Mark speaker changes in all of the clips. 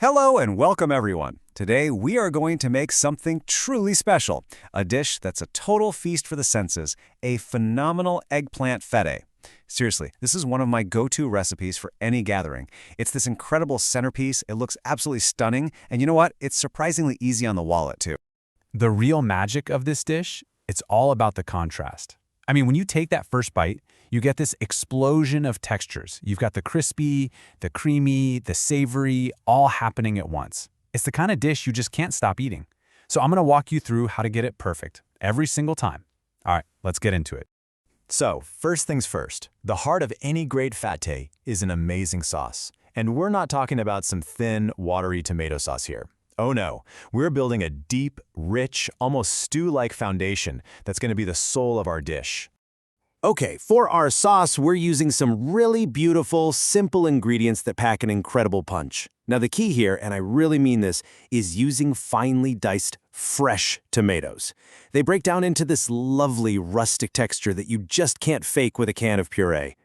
Speaker 1: Hello and welcome everyone. Today we are going to make something truly special, a dish that's a total feast for the senses, a phenomenal eggplant fatteh. Seriously, this is one of my go-to recipes for any gathering. It's this incredible centerpiece, it looks absolutely stunning, and you know what? It's surprisingly easy on the wallet too.
Speaker 2: The real magic of this dish, it's all about the contrast. I mean, when you take that first bite, you get this explosion of textures. You've got the crispy, the creamy, the savory, all happening at once. It's the kind of dish you just can't stop eating. So I'm gonna walk you through how to get it perfect every single time. All right, let's get into it.
Speaker 3: So, first things first, the heart of any great fatteh is an amazing sauce. And we're not talking about some thin, watery tomato sauce here. Oh no, we're building a deep, rich, almost stew-like foundation that's going to be the soul of our dish.
Speaker 4: Okay, for our sauce, we're using some really beautiful, simple ingredients that pack an incredible punch. Now the key here, and I really mean this, is using finely diced, fresh tomatoes. They break down into this lovely, rustic texture that you just can't fake with a can of puree.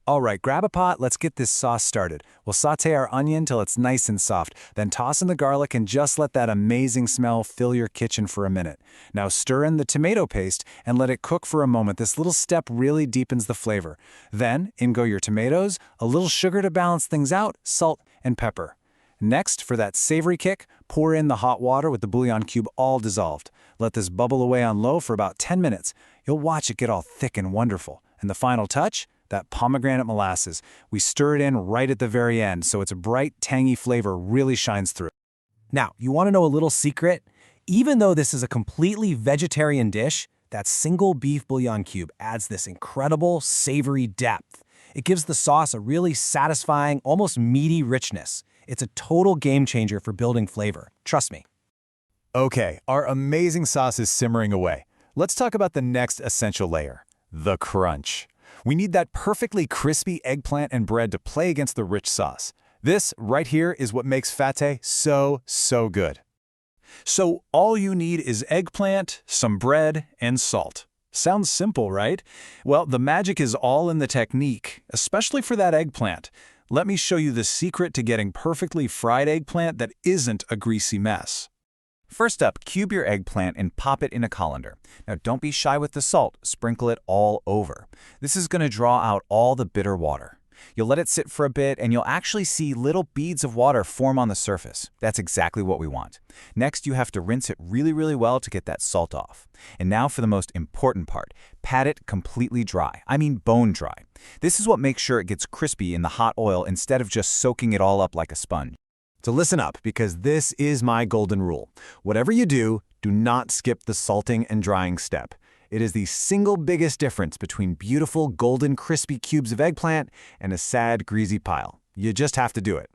Speaker 1: All right, grab a pot, let's get this sauce started. We'll saute our onion till it's nice and soft, then toss in the garlic and just let that amazing smell fill your kitchen for a minute. Now stir in the tomato paste and let it cook for a moment. This little step really deepens the flavor. Then, in go your tomatoes, a little sugar to balance things out, salt, and pepper. Next, for that savory kick, pour in the hot water with the bouillon cube all dissolved. Let this bubble away on low for about 10 minutes. You'll watch it get all thick and wonderful. And the final touch? That pomegranate molasses. We stir it in right at the very end so its bright, tangy flavor really shines through.
Speaker 5: Now, you want to know a little secret? Even though this is a completely vegetarian dish, that single beef bouillon cube adds this incredible, savory depth. It gives the sauce a really satisfying, almost meaty richness. It's a total game changer for building flavor. Trust me.
Speaker 3: Okay, our amazing sauce is simmering away. Let's talk about the next essential layer, the crunch. We need that perfectly crispy eggplant and bread to play against the rich sauce. This right here is what makes fatteh so good.
Speaker 1: So all you need is eggplant, some bread, and salt. Sounds simple, right? Well, the magic is all in the technique, especially for that eggplant. Let me show you the secret to getting perfectly fried eggplant that isn't a greasy mess.
Speaker 6: First up, cube your eggplant and pop it in a colander. Now don't be shy with the salt, sprinkle it all over. This is going to draw out all the bitter water. You'll let it sit for a bit and you'll actually see little beads of water form on the surface. That's exactly what we want. Next, you have to rinse it really well to get that salt off. And now for the most important part, pat it completely dry. I mean bone dry. This is what makes sure it gets crispy in the hot oil instead of just soaking it all up like a sponge.
Speaker 3: So listen up, because this is my golden rule. Whatever you do not skip the salting and drying step. It is the single biggest difference between beautiful, golden, crispy cubes of eggplant and a sad, greasy pile. You just have to do it.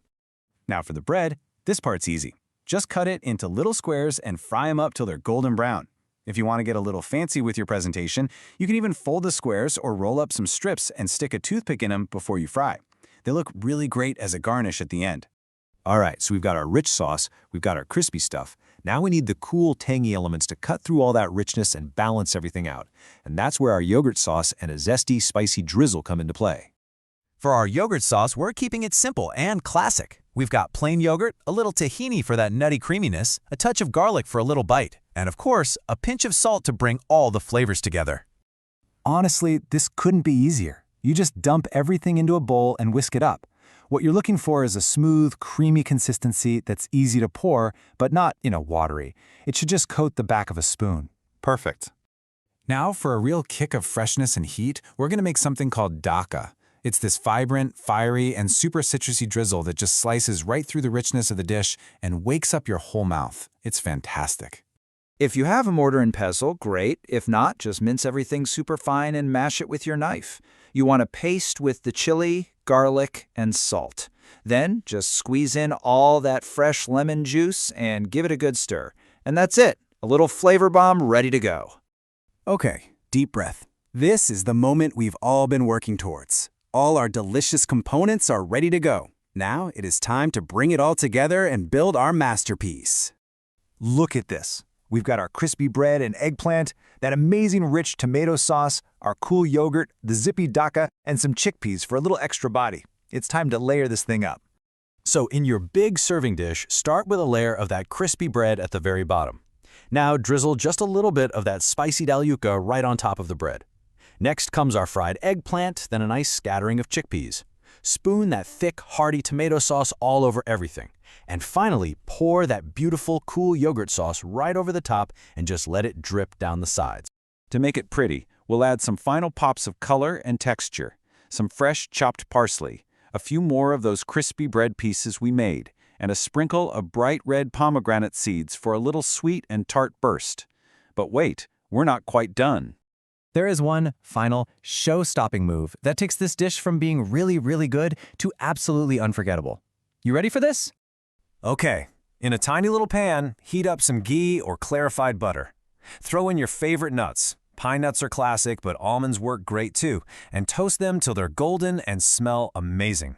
Speaker 1: Now for the bread, this part's easy. Just cut it into little squares and fry them up till they're golden brown. If you want to get a little fancy with your presentation, you can even fold the squares or roll up some strips and stick a toothpick in them before you fry. They look really great as a garnish at the end. All right, so we've got our rich sauce, we've got our crispy stuff. Now we need the cool, tangy elements to cut through all that richness and balance everything out. And that's where our yogurt sauce and a zesty, spicy drizzle come into play.
Speaker 6: For our yogurt sauce, we're keeping it simple and classic. We've got plain yogurt, a little tahini for that nutty creaminess, a touch of garlic for a little bite, and of course, a pinch of salt to bring all the flavors together.
Speaker 5: Honestly, this couldn't be easier. You just dump everything into a bowl and whisk it up. What you're looking for is a smooth, creamy consistency that's easy to pour, but not, watery. It should just coat the back of a spoon.
Speaker 1: Perfect. Now for a real kick of freshness and heat, we're going to make something called daka. It's this vibrant, fiery, and super citrusy drizzle that just slices right through the richness of the dish and wakes up your whole mouth. It's fantastic.
Speaker 7: If you have a mortar and pestle, great. If not, just mince everything super fine and mash it with your knife. You want to paste with the chili, garlic, and salt. Then just squeeze in all that fresh lemon juice and give it a good stir. And that's it, a little flavor bomb ready to go.
Speaker 4: Okay, deep breath. This is the moment we've all been working towards. All our delicious components are ready to go. Now it is time to bring it all together and build our masterpiece.
Speaker 3: Look at this. We've got our crispy bread and eggplant, that amazing rich tomato sauce, our cool yogurt, the zippy daka, and some chickpeas for a little extra body. It's time to layer this thing up. So in your big serving dish, start with a layer of that crispy bread at the very bottom. Now drizzle just a little bit of that spicy yuca right on top of the bread. Next comes our fried eggplant, then a nice scattering of chickpeas. Spoon that thick, hearty tomato sauce all over everything. And finally, pour that beautiful, cool yogurt sauce right over the top and just let it drip down the sides.
Speaker 6: To make it pretty, we'll add some final pops of color and texture, some fresh chopped parsley, a few more of those crispy bread pieces we made, and a sprinkle of bright red pomegranate seeds for a little sweet and tart burst. But wait, we're not quite done.
Speaker 5: There is one final show-stopping move that takes this dish from being really, really good to absolutely unforgettable. You ready for this?
Speaker 4: Okay, in a tiny little pan, heat up some ghee or clarified butter. Throw in your favorite nuts. Pine nuts are classic, but almonds work great too, and toast them till they're golden and smell amazing.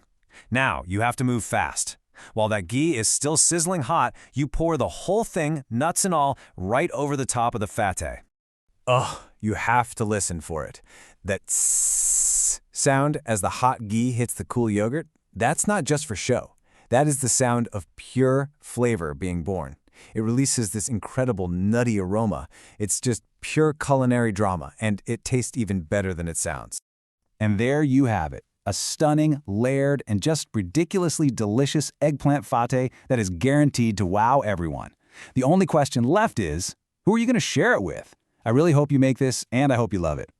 Speaker 4: Now, you have to move fast. While that ghee is still sizzling hot, you pour the whole thing, nuts and all, right over the top of the fatteh.
Speaker 1: Ugh, you have to listen for it. That tss sound as the hot ghee hits the cool yogurt, that's not just for show. That is the sound of pure flavor being born. It releases this incredible nutty aroma. It's just pure culinary drama, and it tastes even better than it sounds.
Speaker 2: And there you have it, a stunning, layered, and just ridiculously delicious eggplant fatteh that is guaranteed to wow everyone. The only question left is, who are you going to share it with? I really hope you make this, and I hope you love it.